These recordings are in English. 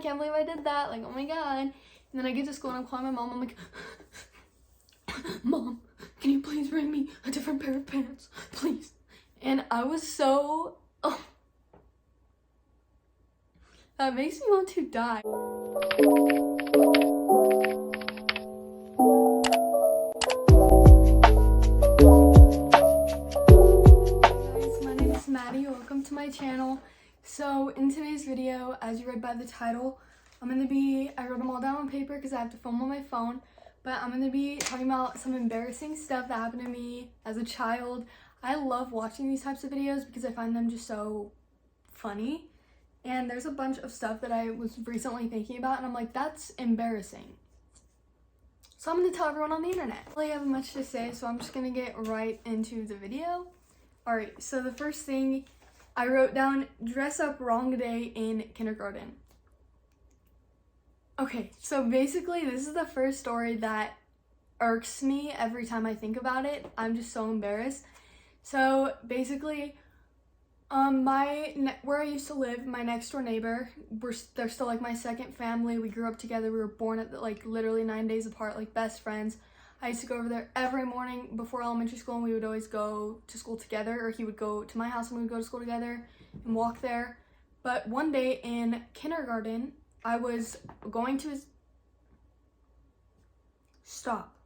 can't believe I did that. Like, oh my God. And then I get to school and I'm calling my mom. I'm like, Mom, can you please bring me a different pair of pants, please? And I was so, oh, that makes me want to die. Maddie, welcome to my channel. So in today's video, as you read by the title, I wrote them all down on paper because I have to film on my phone, but I'm going to be talking about some embarrassing stuff that happened to me as a child. I love watching these types of videos because I find them just so funny, and there's a bunch of stuff that I was recently thinking about and I'm like, that's embarrassing. So I'm going to tell everyone on the internet. I don't really have much to say, so I'm just going to get right into the video. Alright, so the first thing I wrote down, dress up wrong day in kindergarten. Okay, so basically this is the first story that irks me every time I think about it. I'm just so embarrassed. So basically, where I used to live, my next door neighbor, they're still like my second family. We grew up together. We were born at like literally 9 days apart, like best friends. I used to go over there every morning before elementary school, and we would always go to school together, or he would go to my house and we would go to school together and walk there. But one day in kindergarten, I was going to his... Stop.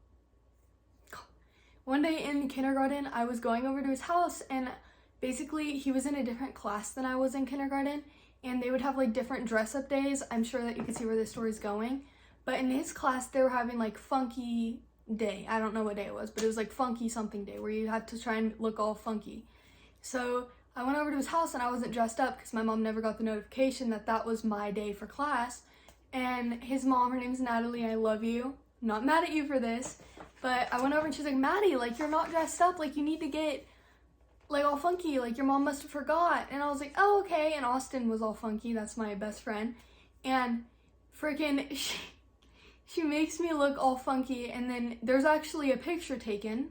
One day in kindergarten, I was going over to his house, and basically he was in a different class than I was in kindergarten, and they would have like different dress-up days. I'm sure that you can see where this story's going. But in his class, they were having like funky day. I don't know what day it was, but it was like funky something day where you had to try and look all funky. So I went over to his house and I wasn't dressed up because my mom never got the notification that that was my day for class. And his mom, her name's Natalie, I love you. I'm not mad at you for this, but I went over and she's like, Maddie, like you're not dressed up, like you need to get like all funky, like your mom must have forgot. And I was like, oh, okay. And Austin was all funky, that's my best friend. And freaking she makes me look all funky, and then there's actually a picture taken,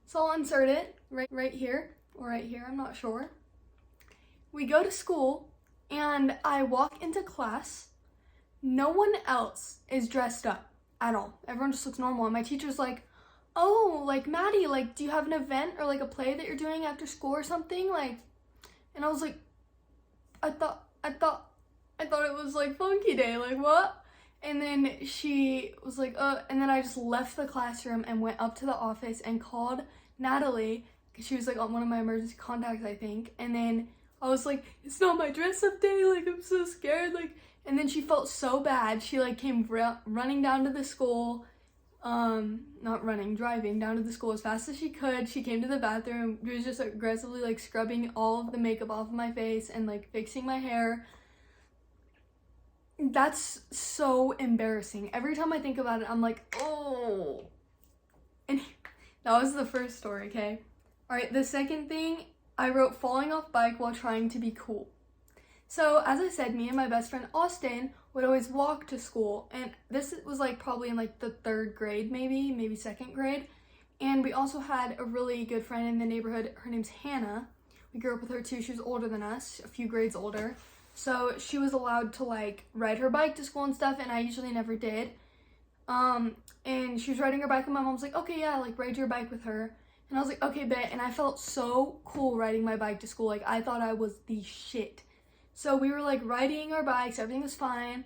so I'll insert it right here, or right here, I'm not sure. We go to school, and I walk into class. No one else is dressed up at all. Everyone just looks normal, and my teacher's like, oh, like, Maddie, like, do you have an event or, like, a play that you're doing after school or something? Like, and I was like, I thought it was, like, funky day, like, what? And then she was like, and then I just left the classroom and went up to the office and called Natalie, because she was like on one of my emergency contacts, I think. And then I was like, it's not my dress up day, like I'm so scared, like. And then she felt so bad. She like came running down to the school, driving down to the school as fast as she could. She came to the bathroom. She was just aggressively like scrubbing all of the makeup off of my face and like fixing my hair. That's so embarrassing. Every time I think about it, I'm like, oh. And that was the first story, okay? Alright, the second thing, I wrote falling off bike while trying to be cool. So, as I said, me and my best friend Austin would always walk to school. And this was like probably in like the 3rd grade, maybe 2nd grade. And we also had a really good friend in the neighborhood. Her name's Hannah. We grew up with her too. She was older than us, a few grades older. So she was allowed to like ride her bike to school and stuff, and I usually never did. And she was riding her bike and my mom was like, okay, yeah, like ride your bike with her. And I was like, okay, bet. And I felt so cool riding my bike to school. Like I thought I was the shit. So we were like riding our bikes, everything was fine.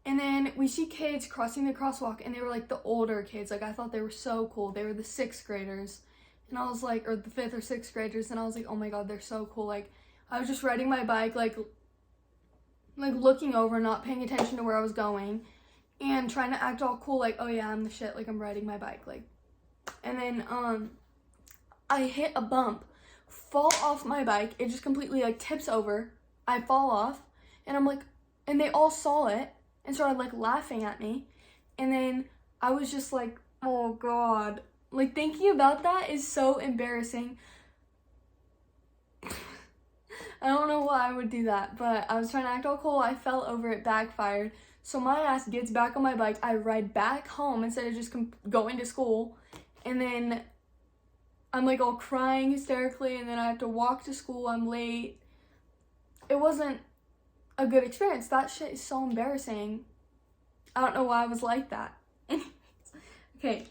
And then we see kids crossing the crosswalk, and they were like the older kids. Like I thought they were so cool. They were the 6th graders. And I was like, or the 5th or 6th graders. And I was like, oh my God, they're so cool. Like I was just riding my bike, like looking over, not paying attention to where I was going, and trying to act all cool, like, oh yeah, I'm the shit, like I'm riding my bike, like. And then I hit a bump, fall off my bike, it just completely like tips over, I fall off, and I'm like, and they all saw it and started like laughing at me. And then I was just like, oh God, like thinking about that is so embarrassing. I don't know why I would do that, but I was trying to act all cool. I fell over, it backfired. So my ass gets back on my bike. I ride back home instead of just going to school. And then I'm like all crying hysterically, and then I have to walk to school. I'm late. It wasn't a good experience. That shit is so embarrassing. I don't know why I was like that. Okay,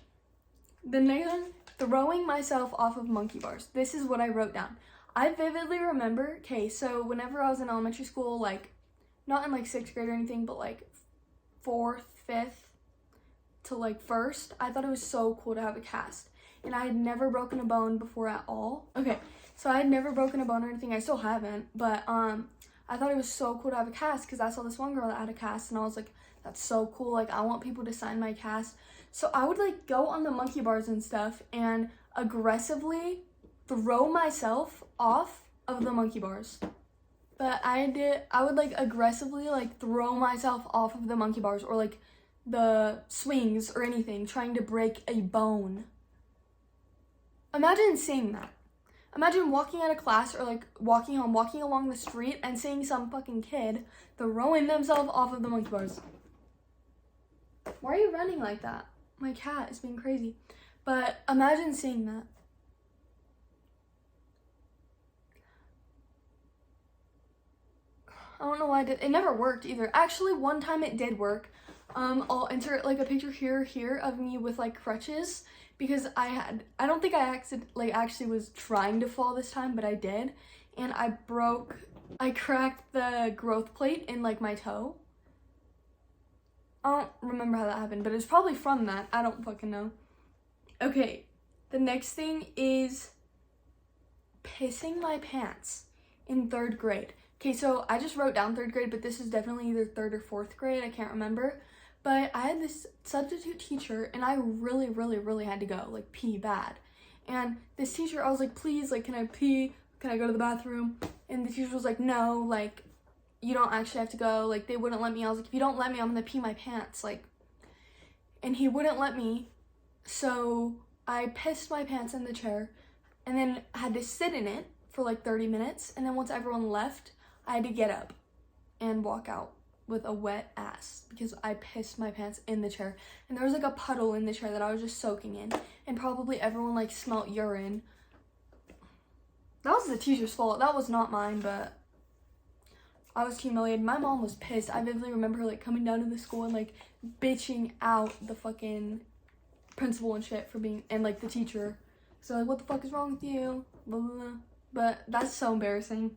the next one, throwing myself off of monkey bars. This is what I wrote down. I vividly remember, okay, so whenever I was in elementary school, like, not in like 6th grade or anything, but like 4th, 5th to like 1st, I thought it was so cool to have a cast. And I had never broken a bone before at all. Okay, so I had never broken a bone or anything. I still haven't, but I thought it was so cool to have a cast because I saw this one girl that had a cast and I was like, that's so cool. Like, I want people to sign my cast. So I would like go on the monkey bars and stuff and aggressively throw myself off of the monkey bars. But I would like aggressively like throw myself off of the monkey bars or like the swings or anything, trying to break a bone. Imagine seeing that. Imagine walking out of class or like walking home, walking along the street and seeing some fucking kid throwing themselves off of the monkey bars. Why are you running like that? My cat is being crazy. But imagine seeing that. I don't know why I did. It never worked either. Actually, one time it did work. I'll insert like a picture here of me with like crutches because I don't think I actually was trying to fall this time, but I did. And I cracked the growth plate in like my toe. I don't remember how that happened, but it's probably from that. I don't fucking know. Okay, the next thing is pissing my pants in 3rd grade. Okay, so I just wrote down 3rd grade, but this is definitely either 3rd or 4th grade. I can't remember. But I had this substitute teacher, and I really, really, really had to go, like, pee bad. And this teacher, I was like, please, like, can I pee? Can I go to the bathroom? And the teacher was like, no, like, you don't actually have to go. Like, they wouldn't let me. I was like, if you don't let me, I'm gonna pee my pants. Like, and he wouldn't let me. So I pissed my pants in the chair and then had to sit in it for like 30 minutes. And then once everyone left, I had to get up and walk out with a wet ass because I pissed my pants in the chair. And there was like a puddle in the chair that I was just soaking in. And probably everyone like smelt urine. That was the teacher's fault. That was not mine, but I was humiliated. My mom was pissed. I vividly remember her like coming down to the school and like bitching out the fucking principal and shit for being, and like the teacher. So like, what the fuck is wrong with you? Blah, blah, blah. But that's so embarrassing.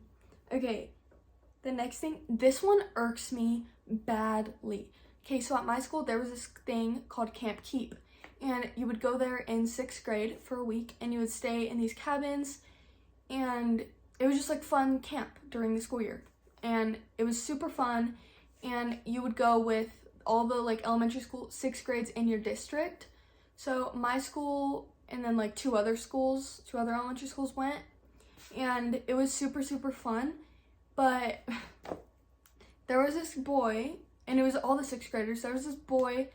Okay, the next thing, this one irks me badly. Okay, so at my school, there was this thing called Camp Keep. And you would go there in 6th grade for a week and you would stay in these cabins. And it was just like fun camp during the school year. And it was super fun. And you would go with all the like elementary school 6th grades in your district. So my school and then like two other elementary schools went. And it was super, super fun. But there was this boy, and it was all the 6th graders. There was this boy,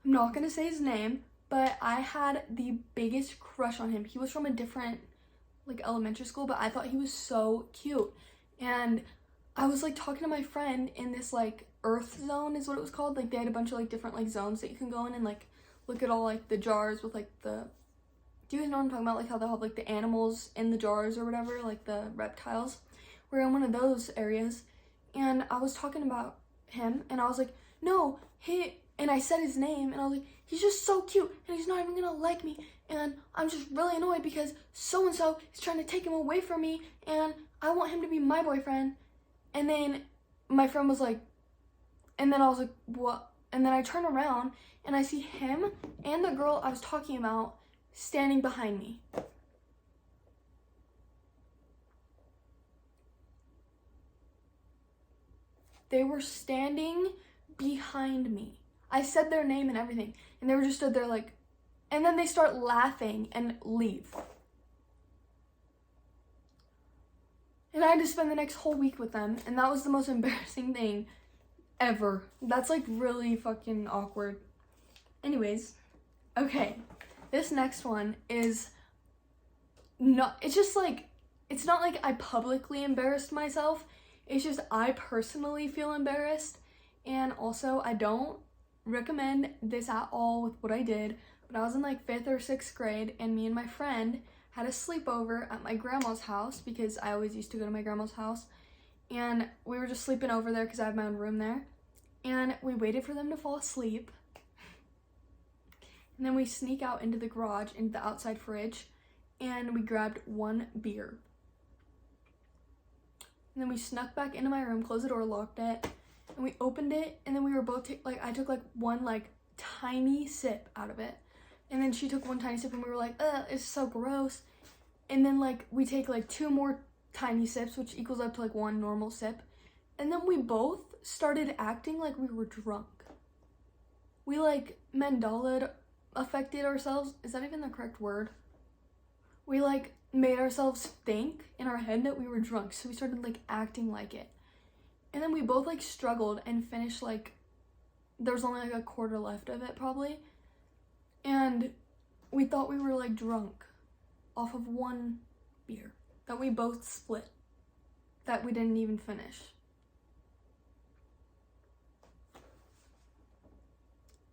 I'm not going to say his name, but I had the biggest crush on him. He was from a different like elementary school, but I thought he was so cute. And I was like talking to my friend in this like earth zone is what it was called. Like they had a bunch of like different like zones that you can go in and like look at all like the jars with like the, do you guys know what I'm talking about? Like how they have like the animals in the jars or whatever, like the reptiles. We're in one of those areas, and I was talking about him, and I was like, no, and I said his name, and I was like, he's just so cute, and he's not even gonna like me, and I'm just really annoyed because so-and-so is trying to take him away from me, and I want him to be my boyfriend. And then my friend was like, and then I was like, what? And then I turn around, and I see him and the girl I was talking about standing behind me. They were standing behind me. I said their name and everything, and they were just stood there like, and then they start laughing and leave. And I had to spend the next whole week with them, and that was the most embarrassing thing ever. That's like really fucking awkward. Anyways, okay, this next one is not, it's just like, it's not like I publicly embarrassed myself. It's just I personally feel embarrassed, and also I don't recommend this at all with what I did, but I was in like 5th or 6th grade, and me and my friend had a sleepover at my grandma's house because I always used to go to my grandma's house, and we were just sleeping over there because I have my own room there. And we waited for them to fall asleep. And then we sneak out into the garage, into the outside fridge, and we grabbed one beer. And then we snuck back into my room, closed the door, locked it, and we opened it, and then we were both, I took like one like tiny sip out of it. And then she took one tiny sip and we were like, ugh, it's so gross. And then like we take like 2 more tiny sips, which equals up to like 1 normal sip. And then we both started acting like we were drunk. We like Mandela affected ourselves. Is that even the correct word? We like made ourselves think in our head that we were drunk. So we started like acting like it. And then we both like struggled and finished like, there was only like a quarter left of it probably. And we thought we were like drunk off of 1 beer that we both split, that we didn't even finish.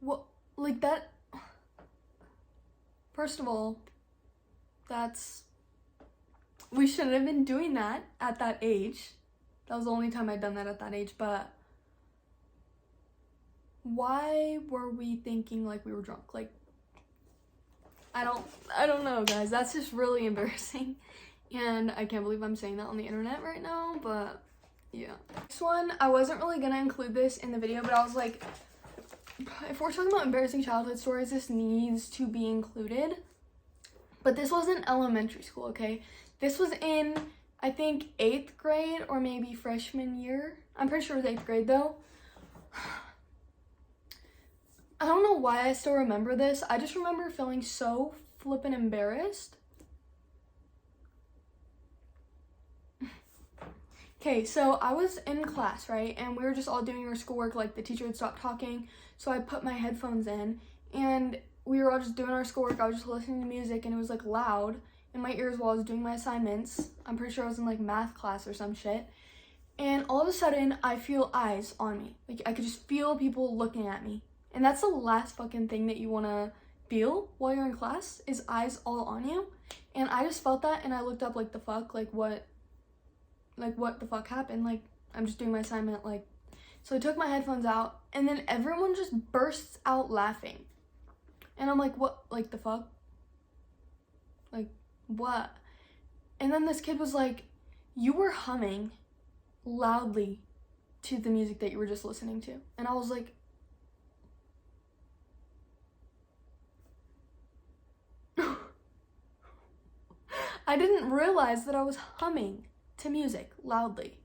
What, like that, first of all, we shouldn't have been doing that at that age. That was the only time I'd done that at that age, but why were we thinking like we were drunk? Like, I don't know, guys. That's just really embarrassing. And I can't believe I'm saying that on the internet right now, but yeah. Next one, I wasn't really gonna include this in the video, but I was like, if we're talking about embarrassing childhood stories, this needs to be included. But this wasn't elementary school, okay? This was in, I think, 8th grade or maybe freshman year. I'm pretty sure it was 8th grade though. I don't know why I still remember this. I just remember feeling so flippin' embarrassed. Okay, so I was in class, right? And we were just all doing our schoolwork, like the teacher had stopped talking. So I put my headphones in and we were all just doing our schoolwork. I was just listening to music and it was like loud in my ears while I was doing my assignments. I'm pretty sure I was in like math class or some shit. And all of a sudden I feel eyes on me. Like I could just feel people looking at me. And that's the last fucking thing that you want to feel while you're in class, is eyes all on you. And I just felt that and I looked up like the fuck, like what the fuck happened? Like I'm just doing my assignment, like. So I took my headphones out and then everyone just bursts out laughing. And I'm like, what, like the fuck? Like what? And then this kid was like, you were humming loudly to the music that you were just listening to. And I was like, I didn't realize that I was humming to music loudly.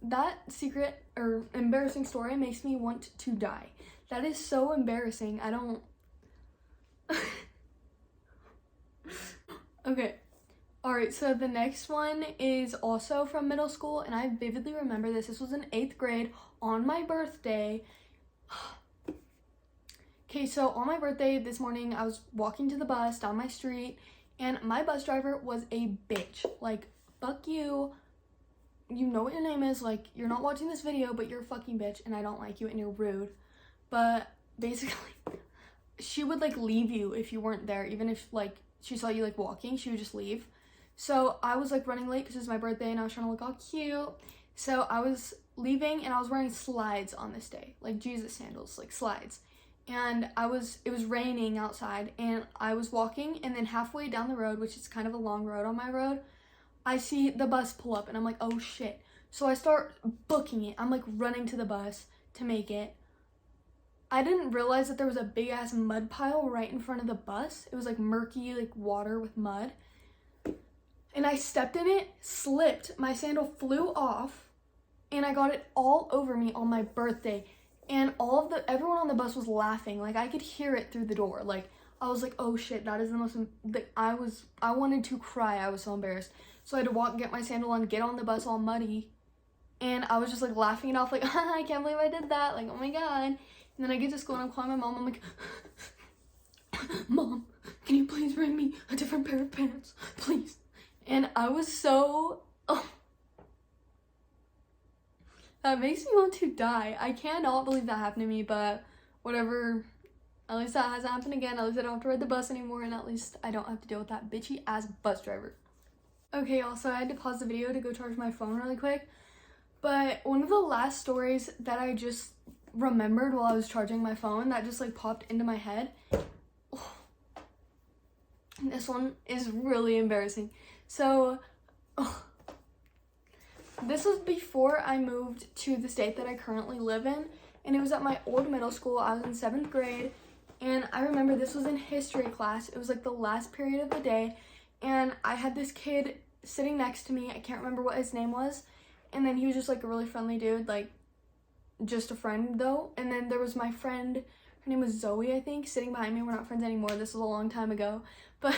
That secret or embarrassing story makes me want to die. That is so embarrassing. I don't. Okay. Alright, so the next one is also from middle school, and I vividly remember this. This was in 8th grade on my birthday. Okay, so on my birthday this morning, I was walking to the bus down my street, and my bus driver was a bitch. Like, fuck you. You know what your name is. Like, you're not watching this video, but you're a fucking bitch, and I don't like you, and you're rude. But basically, she would, like, leave you if you weren't there. Even if, like, she saw you, like, walking, she would just leave. So I was, like, running late because it was my birthday, and I was trying to look all cute. So I was leaving, and I was wearing slides on this day. Like, Jesus sandals, like, slides. And it was raining outside, and I was walking, and then halfway down the road, which is kind of a long road on my road, I see the bus pull up, and I'm like, oh shit. So I start booking it. I'm like running to the bus to make it. I didn't realize that there was a big ass mud pile right in front of the bus. It was like murky, like water with mud. And I stepped in it, slipped, my sandal flew off, and I got it all over me on my birthday. And everyone on the bus was laughing. Like, I could hear it through the door. Like, I was like, oh shit, that is the most, like, I wanted to cry. I was so embarrassed. So I had to walk and get my sandal on, get on the bus all muddy. And I was just, like, laughing it off, like, I can't believe I did that. Like, oh my God. And then I get to school and I'm calling my mom. I'm like, Mom, can you please bring me a different pair of pants? Please. And I was so, that makes me want to die. I cannot believe that happened to me, but whatever. At least that hasn't happened again. At least I don't have to ride the bus anymore, and at least I don't have to deal with that bitchy ass bus driver. Okay, also I had to pause the video to go charge my phone really quick. But one of the last stories that I just remembered while I was charging my phone that just like popped into my head. This one is really embarrassing. So, this was before I moved to the state that I currently live in, and it was at my old middle school. I was in 7th grade, and I remember this was in history class. It was like the last period of the day, and I had this kid sitting next to me. I can't remember what his name was, and then he was just like a really friendly dude, like just a friend though. And then there was my friend, her name was Zoe, I think, sitting behind me. We're not friends anymore. This was a long time ago, but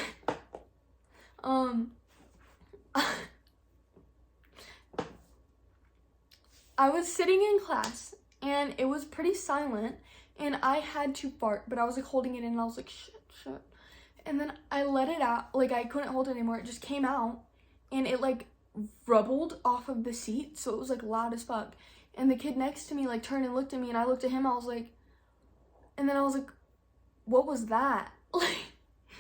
I was sitting in class and it was pretty silent and I had to fart, but I was like holding it in and I was like, shit. And then I let it out, like I couldn't hold it anymore. It just came out and it like rubbled off of the seat. So it was like loud as fuck. And the kid next to me like turned and looked at me and I looked at him. I was like, and then I was like, what was that? Like,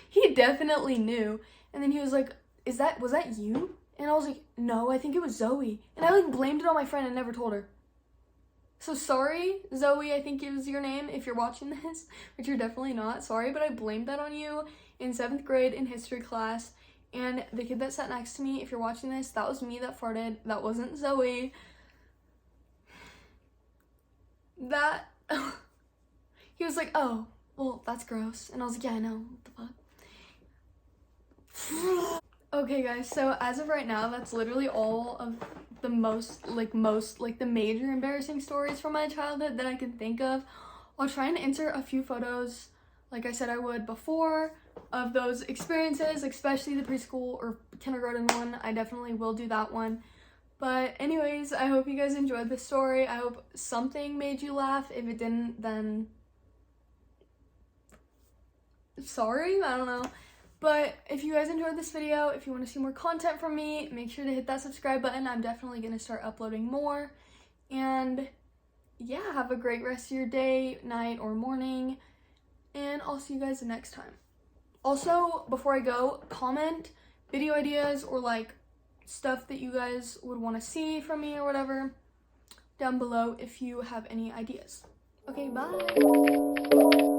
he definitely knew. And then he was like, was that you? And I was like, no, I think it was Zoe. And I like blamed it on my friend and never told her. So sorry, Zoe, I think it was your name if you're watching this, which you're definitely not. Sorry, but I blamed that on you in 7th grade in history class. And the kid that sat next to me, if you're watching this, that was me that farted. That wasn't Zoe. That, he was like, oh, well, that's gross. And I was like, yeah, I know, what the fuck? Okay guys, so as of right now, that's literally all of the most the major embarrassing stories from my childhood that I can think of. I'll try and insert a few photos, like I said I would before, of those experiences, especially the preschool or kindergarten one. I definitely will do that one. But anyways, I hope you guys enjoyed this story. I hope something made you laugh. If it didn't, then sorry, I don't know. But if you guys enjoyed this video, if you want to see more content from me, make sure to hit that subscribe button. I'm definitely going to start uploading more. And yeah, have a great rest of your day, night, or morning. And I'll see you guys next time. Also, before I go, comment video ideas or like stuff that you guys would want to see from me or whatever down below if you have any ideas. Okay, bye!